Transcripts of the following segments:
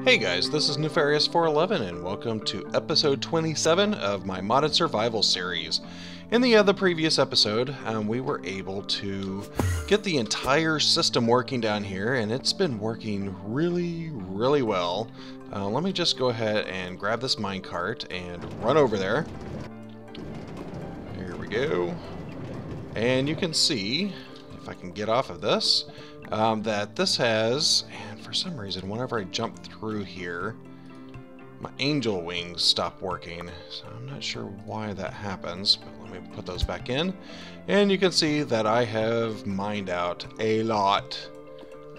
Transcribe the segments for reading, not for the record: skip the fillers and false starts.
Hey guys, this is Nefarious411 and welcome to episode 27 of my modded survival series. In the previous episode, we were able to get the entire system working down here, and it's been working really well. Let me just go ahead and grab this minecart and run over there. Here we go. And you can see, if I can get off of this, that this has, and for some reason whenever I jump through here, my angel wings stop working, so I'm not sure why that happens, but let me put those back in, and you can see that I have mined out a lot.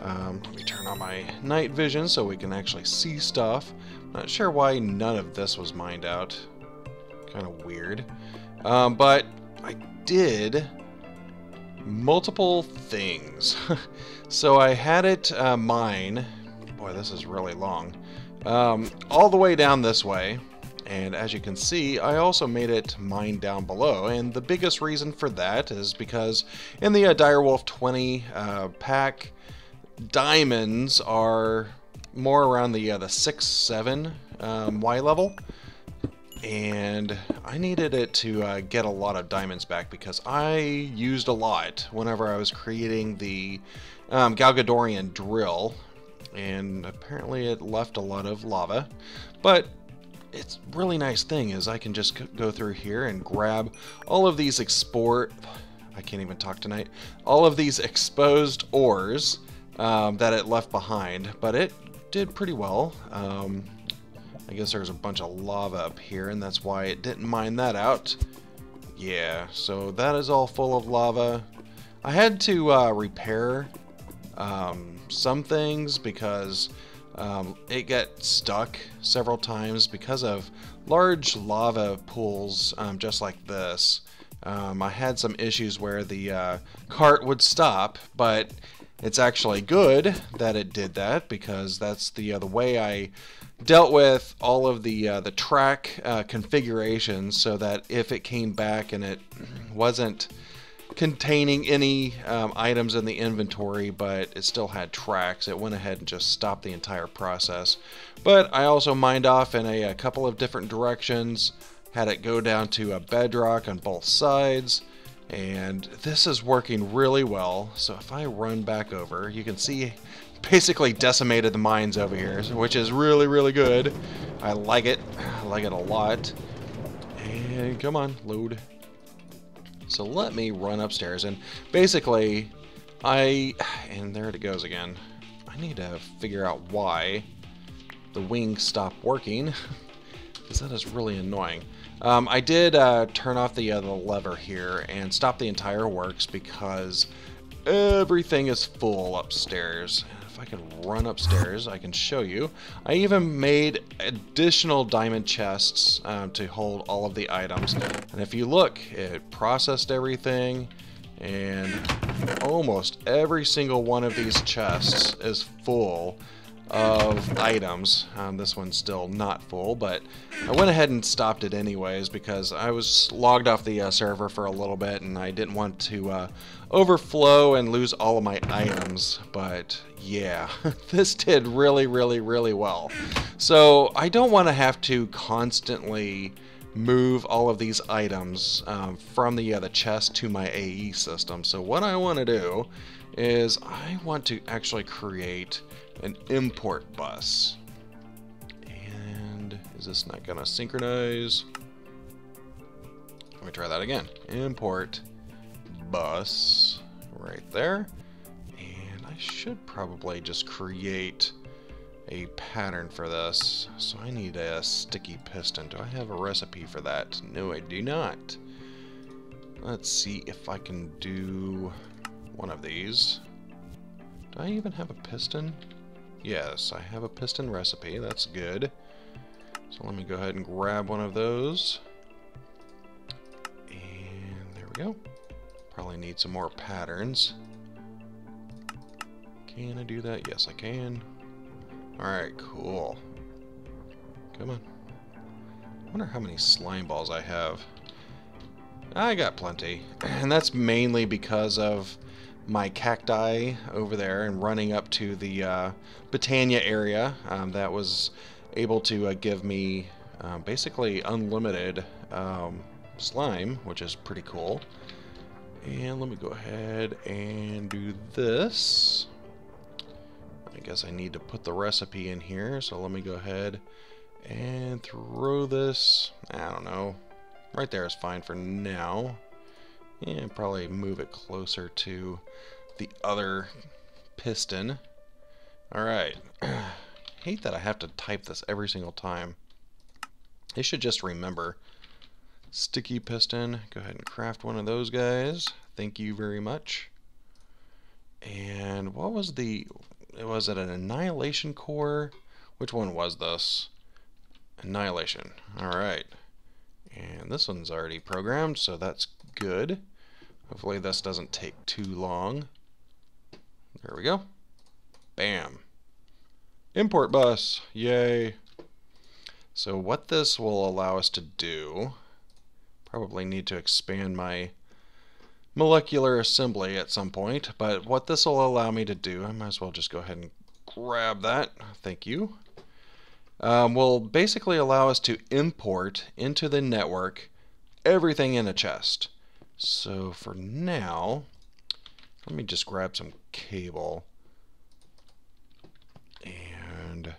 Let me turn on my night vision so we can actually see stuff. Not sure why none of this was mined out, kind of weird, but I did multiple things. So I had it mine, boy this is really long, all the way down this way, and as you can see I also made it mine down below, and the biggest reason for that is because in the Direwolf20 pack, diamonds are more around the 6-7 Y level, and I needed it to get a lot of diamonds back because I used a lot whenever I was creating the Galgadorian drill, and apparently it left a lot of lava. But it's a really nice thing is I can just go through here and grab all of these I can't even talk tonight, all of these exposed ores that it left behind, but it did pretty well. I guess there's a bunch of lava up here, and that's why it didn't mine that out. Yeah, so that is all full of lava. I had to repair some things because it got stuck several times because of large lava pools just like this. I had some issues where the cart would stop, but it's actually good that it did that because that's the way I dealt with all of the track configurations, so that if it came back and it wasn't containing any items in the inventory but it still had tracks, it went ahead and just stopped the entire process. But I also mined off in a couple of different directions, had it go down to a bedrock on both sides, and this is working really well. So if I run back over, you can see basically decimated the mines over here, which is really good. I like it. I like it a lot. And come on, load. So let me run upstairs, and basically and there it goes again. I need to figure out why the wings stopped working because that is really annoying. I did turn off the lever here and stop the entire works because everything is full upstairs. If I can run upstairs, I can show you. I even made additional diamond chests to hold all of the items. And if you look, it processed everything, and almost every single one of these chests is full of items. This one's still not full, but I went ahead and stopped it anyways because I was logged off the server for a little bit and I didn't want to overflow and lose all of my items. But yeah, this did really well. So I don't want to have to constantly move all of these items from the chest to my AE system. So what I want to do is I want to actually create an import bus. And is this not gonna synchronize? Let me try that again. Import bus right there. And I should probably just create a pattern for this. So I need a sticky piston. Do I have a recipe for that? No, I do not. Let's see if I can do one of these. Do I even have a piston? Yes, I have a piston recipe. That's good. So let me go ahead and grab one of those. And there we go. Probably need some more patterns. Can I do that? Yes, I can. Alright, cool. Come on. I wonder how many slime balls I have. I got plenty. And that's mainly because of my cacti over there and running up to the Botania area. That was able to give me basically unlimited slime, which is pretty cool. And let me go ahead and do this. I guess I need to put the recipe in here, so let me go ahead and throw this, I don't know, right there is fine for now. And probably move it closer to the other piston. Alright. Hate that I have to type this every single time. I should just remember. Sticky piston. Go ahead and craft one of those guys. Thank you very much. And what was the... Was it an annihilation core? Which one was this? Annihilation. Alright. And this one's already programmed, so that's good. Hopefully this doesn't take too long. There we go. Bam. Import bus. Yay. So what this will allow us to do, probably need to expand my molecular assembly at some point, but what this will allow me to do, I might as well just go ahead and grab that. Thank you. Will basically allow us to import into the network everything in a chest. So for now, let me just grab some cable and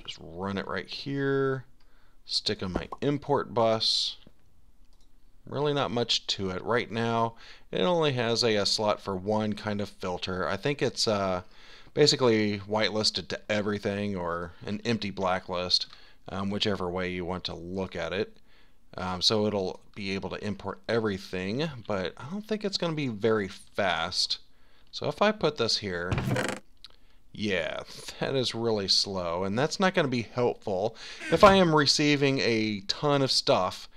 just run it right here, stick on my import bus. Really not much to it right now. It only has a slot for one kind of filter. I think it's basically whitelisted to everything or an empty blacklist, whichever way you want to look at it. So it'll be able to import everything, but I don't think it's going to be very fast. So if I put this here, yeah, that is really slow, and that's not going to be helpful if I am receiving a ton of stuff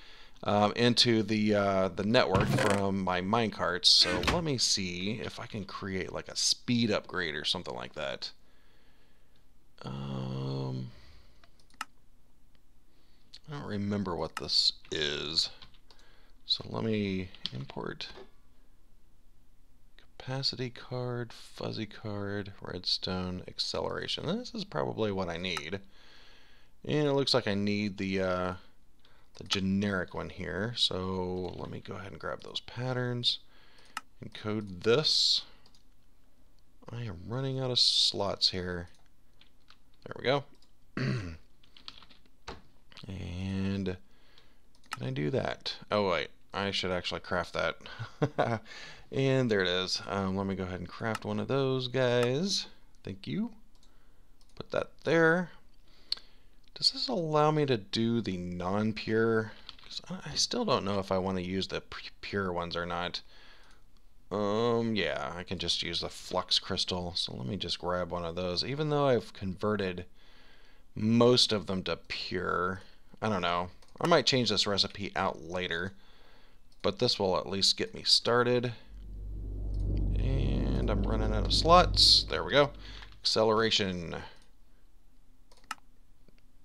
into the network from my minecarts. So let me see if I can create like a speed upgrade or something like that. I don't remember what this is. So let me import capacity card, fuzzy card, redstone, acceleration. This is probably what I need. And it looks like I need the generic one here. So let me go ahead and grab those patterns, encode this. I am running out of slots here. There we go. And can I do that? Oh wait, I should actually craft that. And there it is. Let me go ahead and craft one of those guys. Thank you. Put that there. Does this allow me to do the non-pure? I still don't know if I want to use the pure ones or not. Yeah, I can just use the flux crystal. So let me just grab one of those. Even though I've converted most of them to pure, I don't know. I might change this recipe out later, but this will at least get me started. And I'm running out of slots. There we go. Acceleration.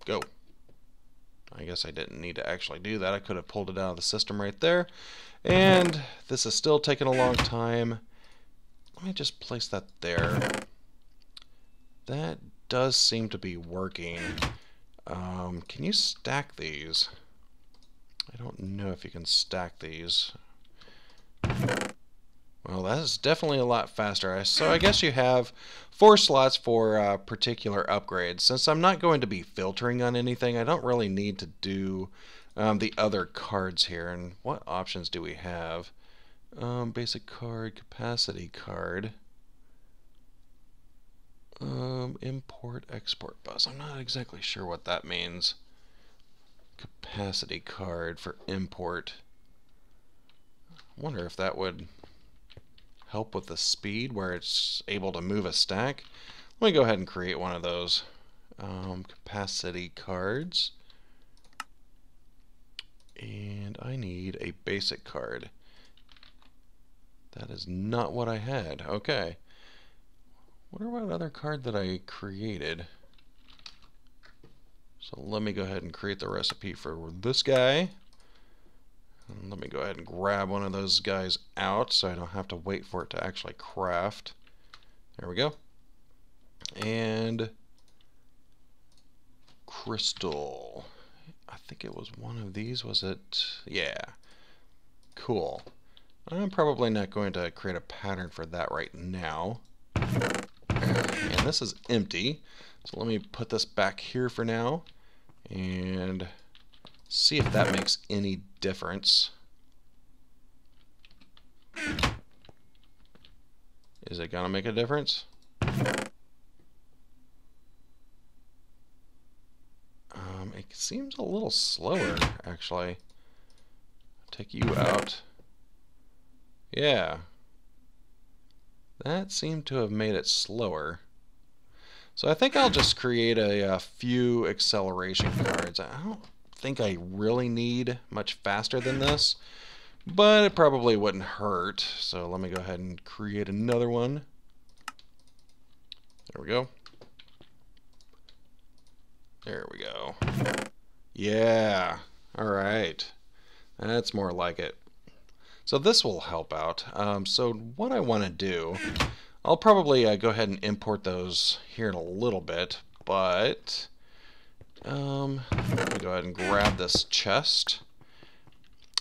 Go. I guess I didn't need to actually do that. I could have pulled it out of the system right there. And this is still taking a long time. Let me just place that there. That does seem to be working. Can you stack these? I don't know if you can stack these. Well, that is definitely a lot faster. So I guess you have 4 slots for particular upgrades. Since I'm not going to be filtering on anything, I don't really need to do the other cards here. And what options do we have? Basic card, capacity card, import, export bus. I'm not exactly sure what that means. Capacity card for import. I wonder if that would help with the speed where it's able to move a stack. Let me go ahead and create one of those capacity cards. And I need a basic card. That is not what I had. Okay. Wonder what other card that I created. So let me go ahead and create the recipe for this guy. And let me go ahead and grab one of those guys out so I don't have to wait for it to actually craft. There we go. And crystal. I think it was one of these, was it? Yeah. Cool. I'm probably not going to create a pattern for that right now. And this is empty. So let me put this back here for now and see if that makes any difference. Is it gonna make a difference? It seems a little slower, actually. Take you out. Yeah. That seemed to have made it slower. So I think I'll just create a few acceleration cards. I don't think I really need much faster than this, but it probably wouldn't hurt. So let me go ahead and create another one. There we go. There we go. Yeah. All right. That's more like it. So this will help out. So what I want to do, I'll probably go ahead and import those here in a little bit, but let me go ahead and grab this chest.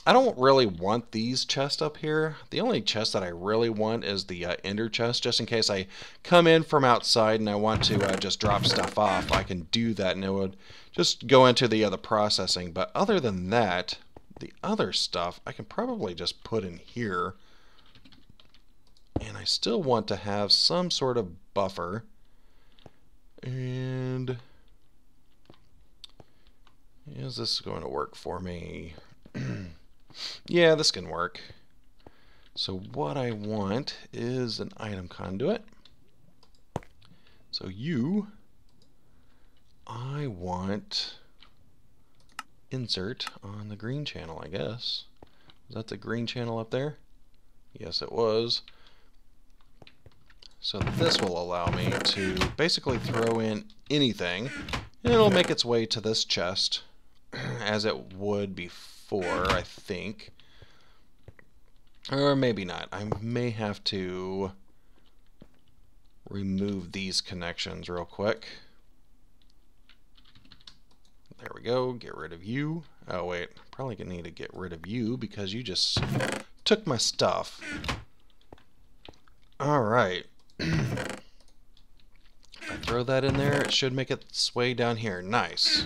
I don't really want these chests up here. The only chest that I really want is the ender chest, just in case I come in from outside and I want to just drop stuff off. I can do that and it would just go into the other processing. But other than that, the other stuff I can probably just put in here. And I still want to have some sort of buffer. And is this going to work for me? Yeah, this can work. So what I want is an item conduit. So I want insert on the green channel, I guess. Was that the green channel up there? Yes, it was. So this will allow me to basically throw in anything, and it'll make its way to this chest, as it would before, I think. Or maybe not. I may have to remove these connections real quick. There we go. Get rid of you. Oh, wait. Probably gonna need to get rid of you because you just took my stuff. Alright. If I throw that in there, it should make its way down here. Nice.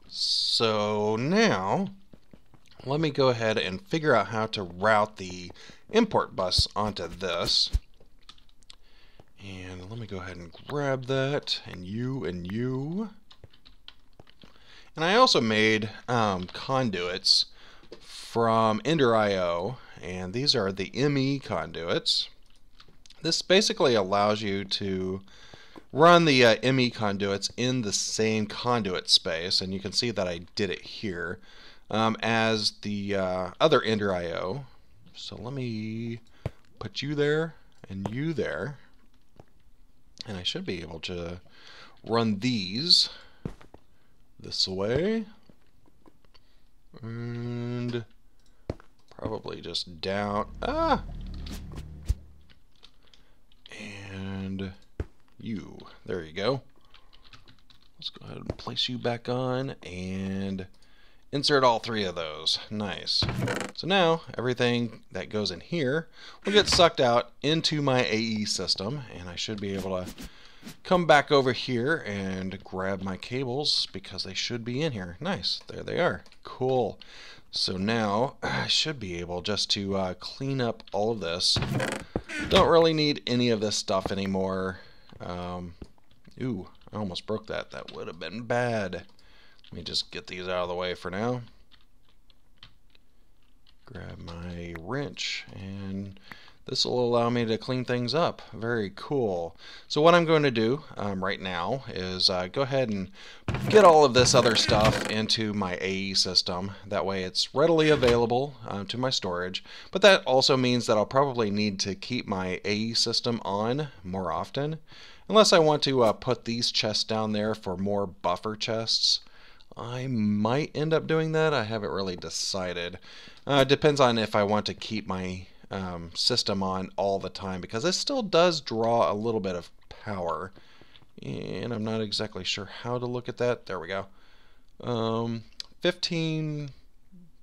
So now, let me go ahead and figure out how to route the import bus onto this. And let me go ahead and grab that, and you, and you. And I also made conduits from Ender.io, and these are the ME conduits. This basically allows you to run the ME conduits in the same conduit space, and you can see that I did it here as the other Ender.io. So let me put you there and you there, and I should be able to run these this way, and probably just down, and you, there you go. Let's go ahead and place you back on and insert all three of those. Nice. So now everything that goes in here will get sucked out into my AE system, and I should be able to come back over here and grab my cables because they should be in here. Nice. There they are. Cool. So now I should be able just to clean up all of this. Don't really need any of this stuff anymore. Ooh, I almost broke that. That would have been bad. Let me just get these out of the way for now. Grab my wrench, and this will allow me to clean things up. Very cool. So what I'm going to do right now is go ahead and get all of this other stuff into my AE system. That way it's readily available to my storage. But that also means that I'll probably need to keep my AE system on more often. Unless I want to put these chests down there for more buffer chests. I might end up doing that. I haven't really decided. It depends on if I want to keep my system on all the time, because it still does draw a little bit of power. And I'm not exactly sure how to look at that. There we go. 15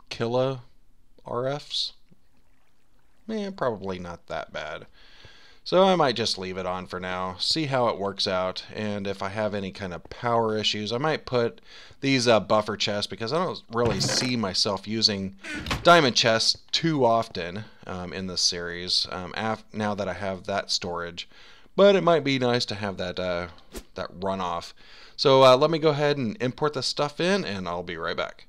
kilo RFs. Probably not that bad. So I might just leave it on for now, see how it works out, and if I have any kind of power issues, I might put these buffer chests, because I don't really see myself using diamond chests too often in this series, now that I have that storage. But it might be nice to have that, that runoff. So let me go ahead and import this stuff in, and I'll be right back.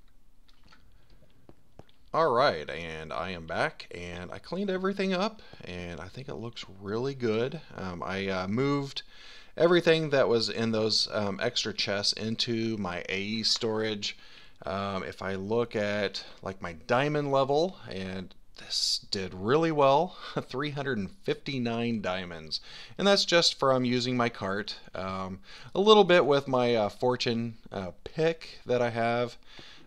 Alright, and I am back, and I cleaned everything up, and I think it looks really good. I moved everything that was in those extra chests into my AE storage. If I look at like my diamond level, and this did really well, 359 diamonds, and that's just from using my cart. A little bit with my fortune pick that I have.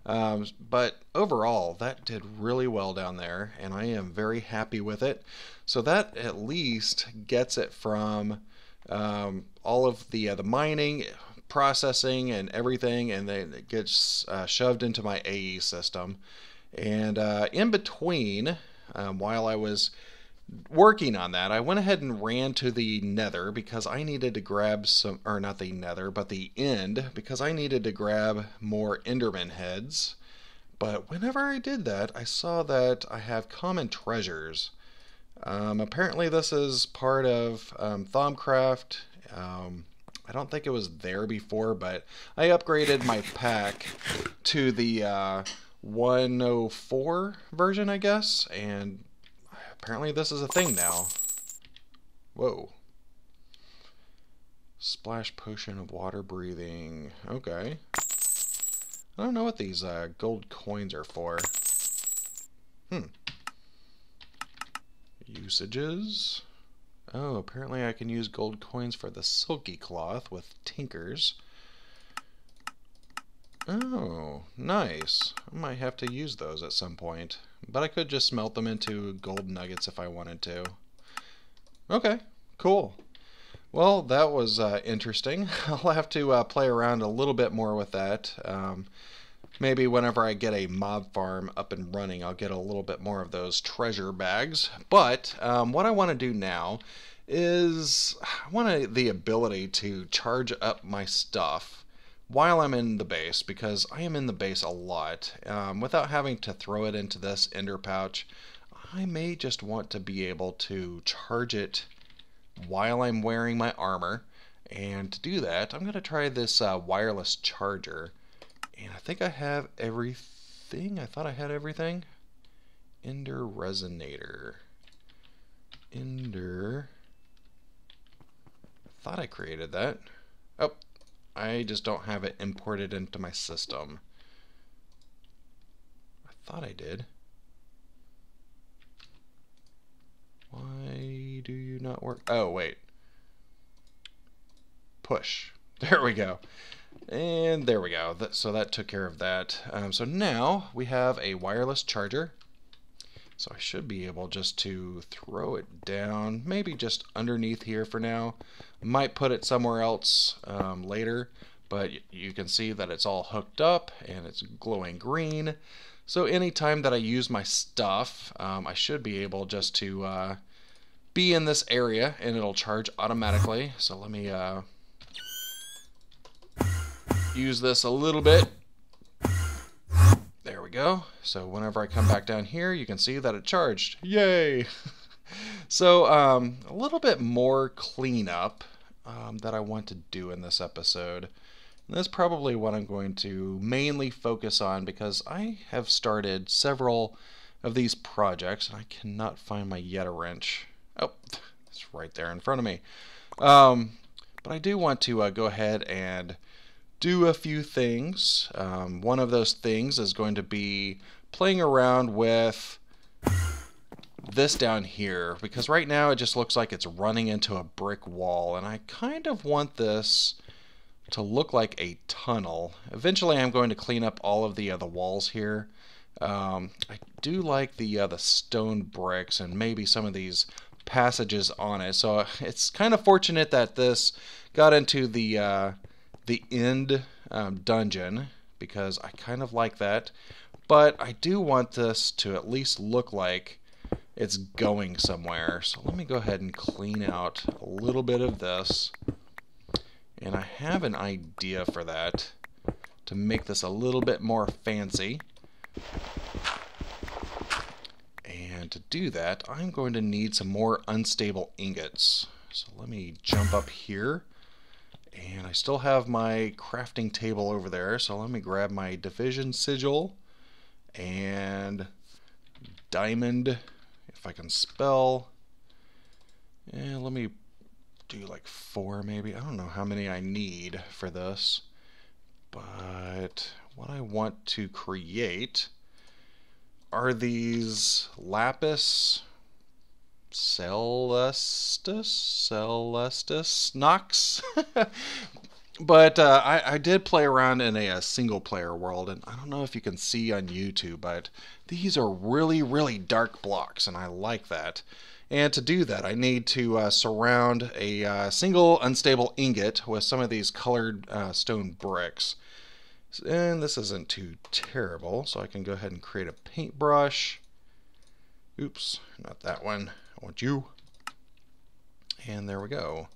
But overall, that did really well down there, and I am very happy with it. So that at least gets it from all of the mining, processing, and everything, and then it gets shoved into my AE system. And in between, while I was working on that, I went ahead and ran to the nether, because I needed to grab some, or not the nether, but the end, because I needed to grab more enderman heads. But whenever I did that, I saw that I have common treasures. Apparently this is part of Thaumcraft. I don't think it was there before, but I upgraded my pack to the 104 version, I guess, and apparently this is a thing now. Whoa. Splash potion of water breathing. Okay. I don't know what these gold coins are for. Usages. Oh, apparently I can use gold coins for the silky cloth with tinkers. Oh, nice. I might have to use those at some point. But I could just smelt them into gold nuggets if I wanted to. Okay, cool. Well, that was interesting. I'll have to play around a little bit more with that. Maybe whenever I get a mob farm up and running, I'll get a little bit more of those treasure bags. But what I want to do now is I want the ability to charge up my stuff while I'm in the base, because I am in the base a lot. Without having to throw it into this ender pouch, I may just want to be able to charge it while I'm wearing my armor. And to do that, I'm going to try this wireless charger. And I think I have everything. I thought I had everything. Ender resonator. Ender. I thought I created that. Oh, I just don't have it imported into my system. I thought I did. Why do you not work? Oh, wait. Push. There we go. And there we go. So that took care of that. So now we have a wireless charger. So I should be able just to throw it down, maybe just underneath here for now. Might put it somewhere else later, but you can see that it's all hooked up and it's glowing green. So anytime that I use my stuff, I should be able just to be in this area and it'll charge automatically. So let me use this a little bit. There we go. So whenever I come back down here, you can see that it charged. Yay! So a little bit more cleanup that I want to do in this episode. And that's probably what I'm going to mainly focus on, because I have started several of these projects and I cannot find my Yeta wrench. Oh, it's right there in front of me. But I do want to go ahead and do a few things. One of those things is going to be playing around with this down here, because right now it just looks like it's running into a brick wall, and I kind of want this to look like a tunnel. Eventually I'm going to clean up all of the walls here. I do like the stone bricks and maybe some of these passages on it. So it's kind of fortunate that this got into the end dungeon, because I kind of like that. But I do want this to at least look like it's going somewhere. So let me go ahead and clean out a little bit of this. And I have an idea for that, to make this a little bit more fancy. And to do that, I'm going to need some more unstable ingots. So let me jump up here. And I still have my crafting table over there, so let me grab my division sigil and diamond, if I can spell. And let me do like 4 maybe. I don't know how many I need for this, but what I want to create are these lapis celestis Nox. But I did play around in a single player world, and I don't know if you can see on YouTube, but these are really dark blocks, and I like that. And to do that, I need to surround a single unstable ingot with some of these colored stone bricks. And this isn't too terrible, so I can go ahead and create a paintbrush. Oops, not that one. I want you. And there we go.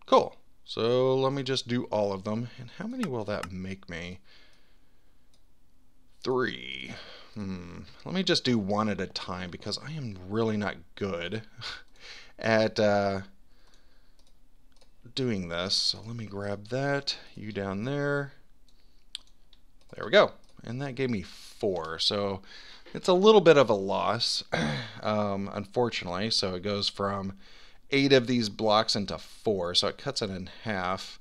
Cool. So let me just do all of them. And how many will that make me? 3. Let me just do one at a time, because I am really not good at doing this. So let me grab that. You down there. There we go. And that gave me 4. So it's a little bit of a loss, unfortunately. So it goes from 8 of these blocks into 4, so it cuts it in half.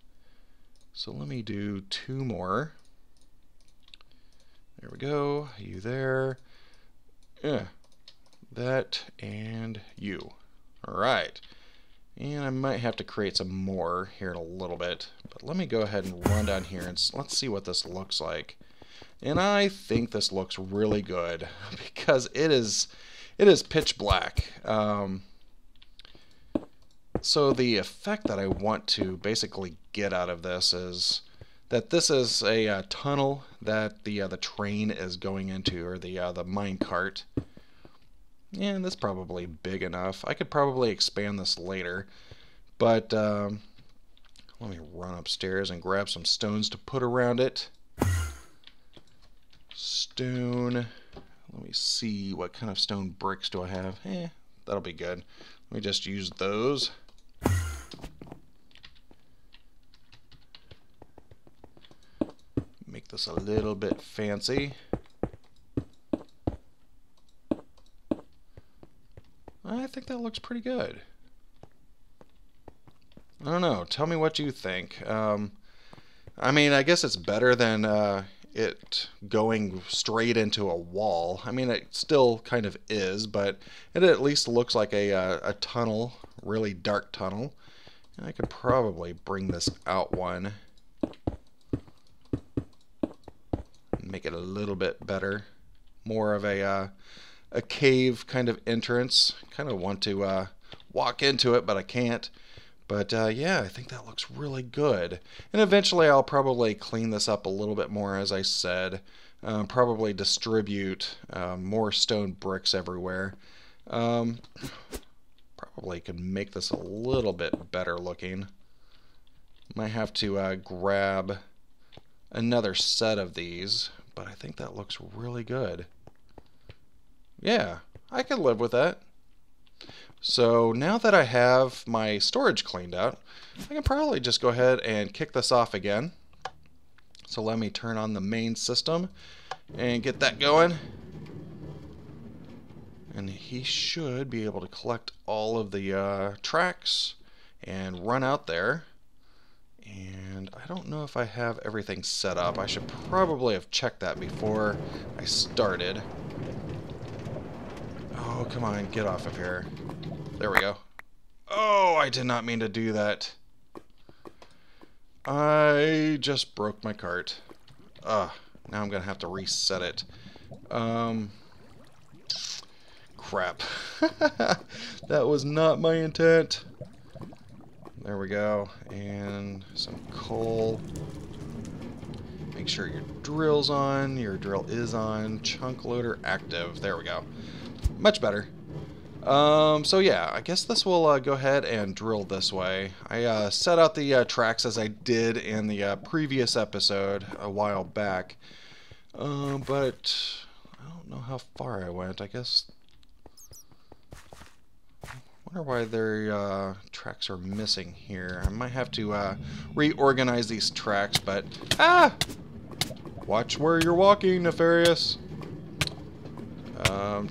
So let me do 2 more. There we go. You there. Yeah. That and you. Alright. And I might have to create some more here in a little bit. But let me go ahead and run down here and let's see what this looks like. And I think this looks really good, because it is pitch black. So the effect that I want to basically get out of this is that this is a tunnel that the train is going into, or the mine cart. And that's probably big enough. I could probably expand this later, but let me run upstairs and grab some stones to put around it. Stone. Let me see, what kind of stone bricks do I have? That'll be good. Let me just use those. Make this a little bit fancy. I think that looks pretty good. I don't know. Tell me what you think. I mean, I guess it's better than it going straight into a wall. I mean, it still kind of is, but it at least looks like a tunnel, really dark tunnel. And I could probably bring this out one and make it a little bit better. More of a cave kind of entrance. Kind of want to walk into it, but I can't. But yeah, I think that looks really good. And eventually I'll probably clean this up a little bit more, as I said. Probably distribute more stone bricks everywhere. Probably can make this a little bit better looking. Might have to grab another set of these, but I think that looks really good. Yeah, I can live with that. So now that I have my storage cleaned out, I can probably just go ahead and kick this off again. So let me turn on the main system and get that going. And he should be able to collect all of the tracks and run out there. And I don't know if I have everything set up. I should probably have checked that before I started. Oh, come on, get off of here. There we go. Oh, I did not mean to do that. I just broke my cart. Now I'm gonna have to reset it. Crap. That was not my intent. There we go. And some coal. Make sure your drill's on. Your drill is on. Chunk loader active. There we go. Much better. So yeah, I guess this will go ahead and drill this way. I set out the tracks as I did in the previous episode a while back. But I don't know how far I went. I guess... I wonder why their tracks are missing here. I might have to reorganize these tracks, but... Ah! Watch where you're walking, Nefarious.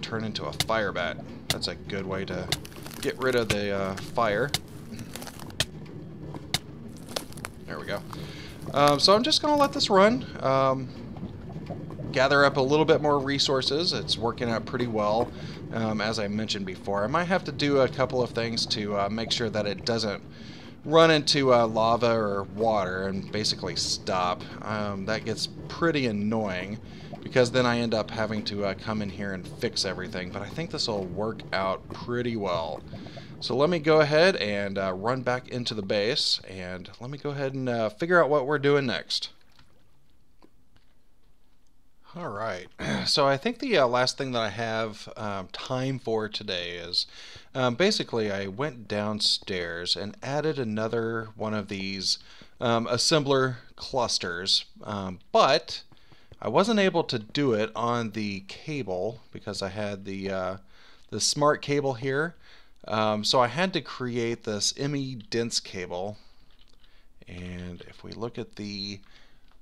Turn into a fire bat. That's a good way to get rid of the fire. There we go. So I'm just going to let this run. Gather up a little bit more resources. It's working out pretty well, as I mentioned before. I might have to do a couple of things to make sure that it doesn't run into lava or water and basically stop. That gets pretty annoying because then I end up having to come in here and fix everything. But I think this will work out pretty well. So let me go ahead and run back into the base, and let me go ahead and figure out what we're doing next. Alright, so I think the last thing that I have time for today is basically I went downstairs and added another one of these assembler clusters, but I wasn't able to do it on the cable because I had the smart cable here, so I had to create this ME dense cable. And if we look at the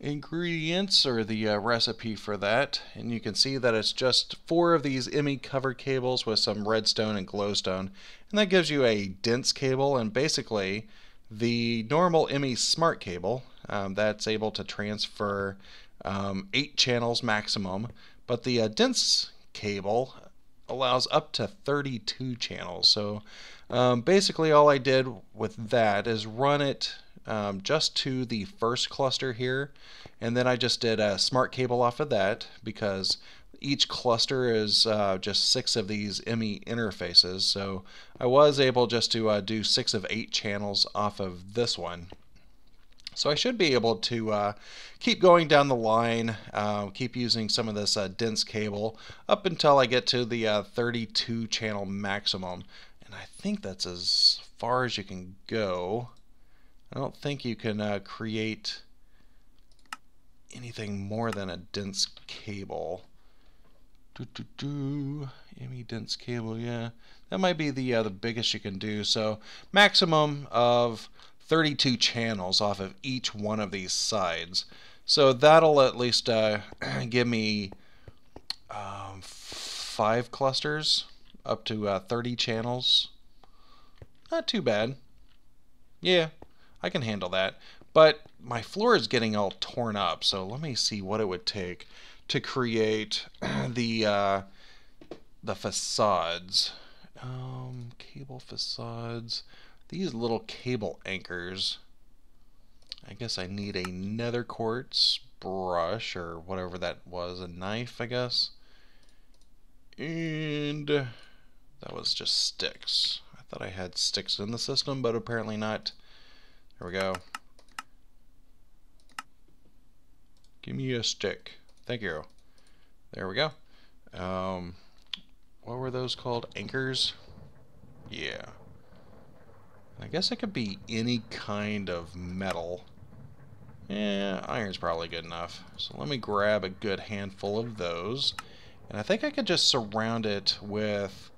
ingredients or the recipe for that, and you can see that it's just 4 of these ME covered cables with some redstone and glowstone, and that gives you a dense cable. And basically the normal ME smart cable that's able to transfer 8 channels maximum, but the dense cable allows up to 32 channels. So basically all I did with that is run it just to the first cluster here, and then I just did a smart cable off of that because each cluster is just 6 of these ME interfaces, so I was able just to do 6 of 8 channels off of this one. So I should be able to keep going down the line, keep using some of this dense cable up until I get to the 32 channel maximum, and I think that's as far as you can go. I don't think you can create anything more than a dense cable. ME dense cable, yeah. That might be the biggest you can do. So maximum of 32 channels off of each one of these sides. So that'll at least give me 5 clusters up to 30 channels. Not too bad. Yeah, I can handle that. But my floor is getting all torn up, so let me see what it would take to create the facades. Cable facades. These little cable anchors. I guess I need a nether quartz brush or whatever that was, a knife, I guess. And that was just sticks. I thought I had sticks in the system, but apparently not. There we go. Give me a stick. Thank you. There we go. What were those called? Anchors? Yeah. I guess it could be any kind of metal. Yeah, iron's probably good enough. So let me grab a good handful of those. And I think I could just surround it with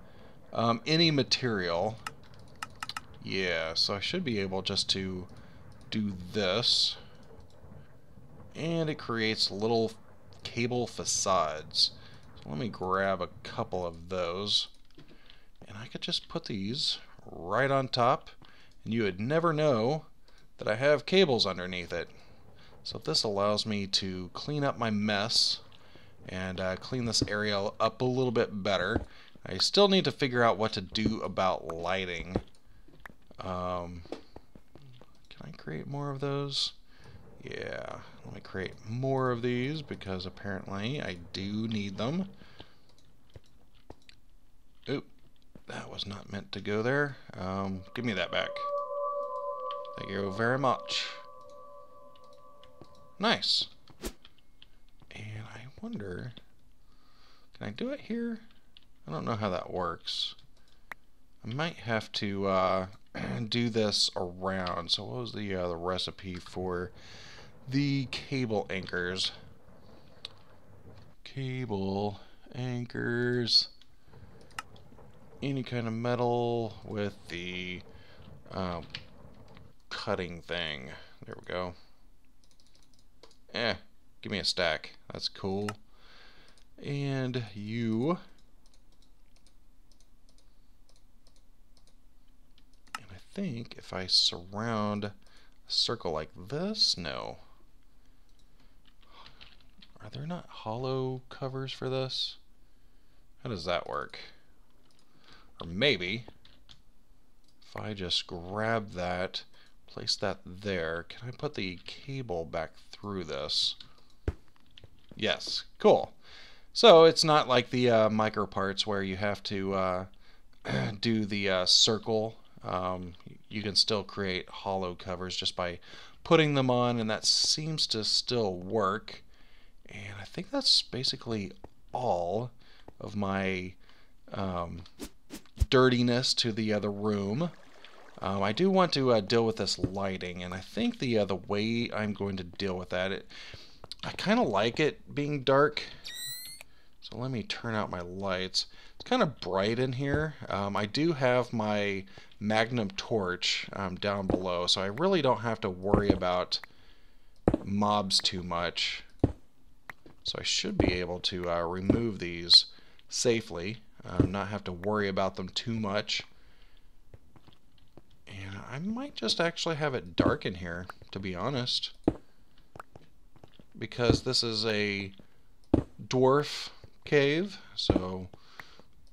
any material. Yeah, so I should be able just to do this. And it creates little cable facades. So let me grab a couple of those. And I could just put these right on top. And you would never know that I have cables underneath it. So this allows me to clean up my mess and clean this area up a little bit better. I still need to figure out what to do about lighting. Can I create more of those? Yeah, let me create more of these because apparently I do need them. Oop, that was not meant to go there. Give me that back. Thank you very much. Nice. And I wonder, can I do it here? I don't know how that works. I might have to do this around. So what was the recipe for the cable anchors? Cable anchors. Any kind of metal with the cutting thing. There we go. Give me a stack. That's cool. And you. And I think if I surround a circle like this, no. Are there not hollow covers for this? How does that work? Or maybe if I just grab that, place that there, can I put the cable back through this? Yes, cool. So it's not like the micro parts where you have to do the circle. You can still create hollow covers just by putting them on, and that seems to still work. And I think that's basically all of my dirtiness to the other room. I do want to deal with this lighting, and I think the way I'm going to deal with that, I kind of like it being dark. So let me turn out my lights. It's kind of bright in here. I do have my magnum torch down below, so I really don't have to worry about mobs too much. So I should be able to remove these safely, not have to worry about them too much. And I might just actually have it dark in here, to be honest, because this is a dwarf cave, so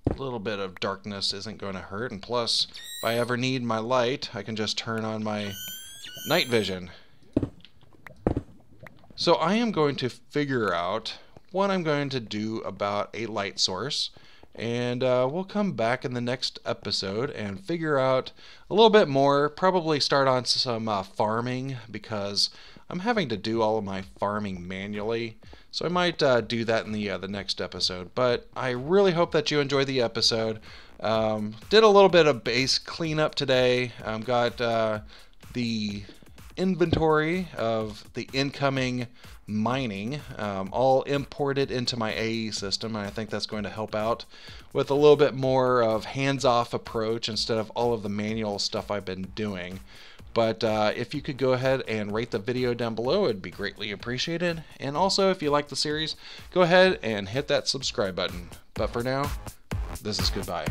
a little bit of darkness isn't going to hurt. And plus, if I ever need my light, I can just turn on my night vision. So I am going to figure out what I'm going to do about a light source, and we'll come back in the next episode and figure out a little bit more, probably start on some farming, because I'm having to do all of my farming manually. So I might do that in the next episode. But I really hope that you enjoyed the episode. Did a little bit of base cleanup today. Got the inventory of the incoming mining all imported into my AE system, and I think that's going to help out with a little bit more of hands-off approach instead of all of the manual stuff I've been doing. But if you could go ahead and rate the video down below, it'd be greatly appreciated. And also, if you like the series, go ahead and hit that subscribe button. But for now, this is goodbye.